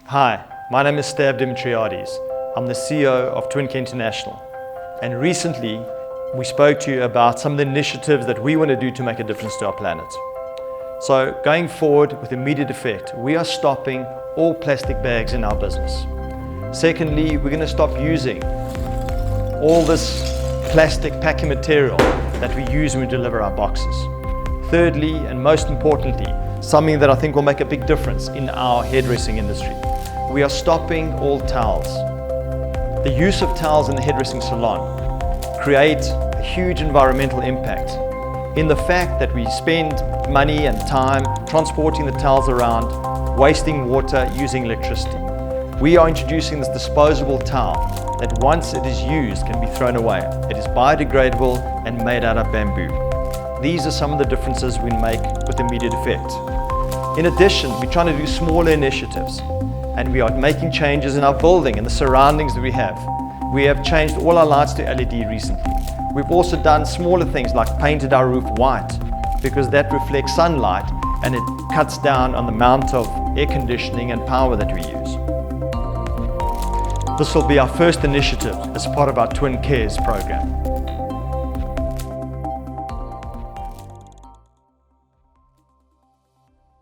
Hi, my name is Stav Dimitriades. I'm the CEO of Twincare International. And recently, we spoke to you about some of the initiatives that we want to do to make a difference to our planet. So going forward with immediate effect, we are stopping all plastic bags in our business. Secondly, we're going to stop using all this plastic packing material that we use when we deliver our boxes. Thirdly, and most importantly, something that I think will make a big difference in our hairdressing industry. We are stopping all towels. The use of towels in the hairdressing salon creates a huge environmental impact in the fact that we spend money and time transporting the towels around, wasting water, using electricity. We are introducing this disposable towel that once it is used can be thrown away. It is biodegradable and made out of bamboo. These are some of the differences we make with immediate effect. In addition, we're trying to do smaller initiatives, and we are making changes in our building and the surroundings that we have. We have changed all our lights to LED recently. We've also done smaller things like painted our roof white because that reflects sunlight and it cuts down on the amount of air conditioning and power that we use. This will be our first initiative as part of our Twincares program.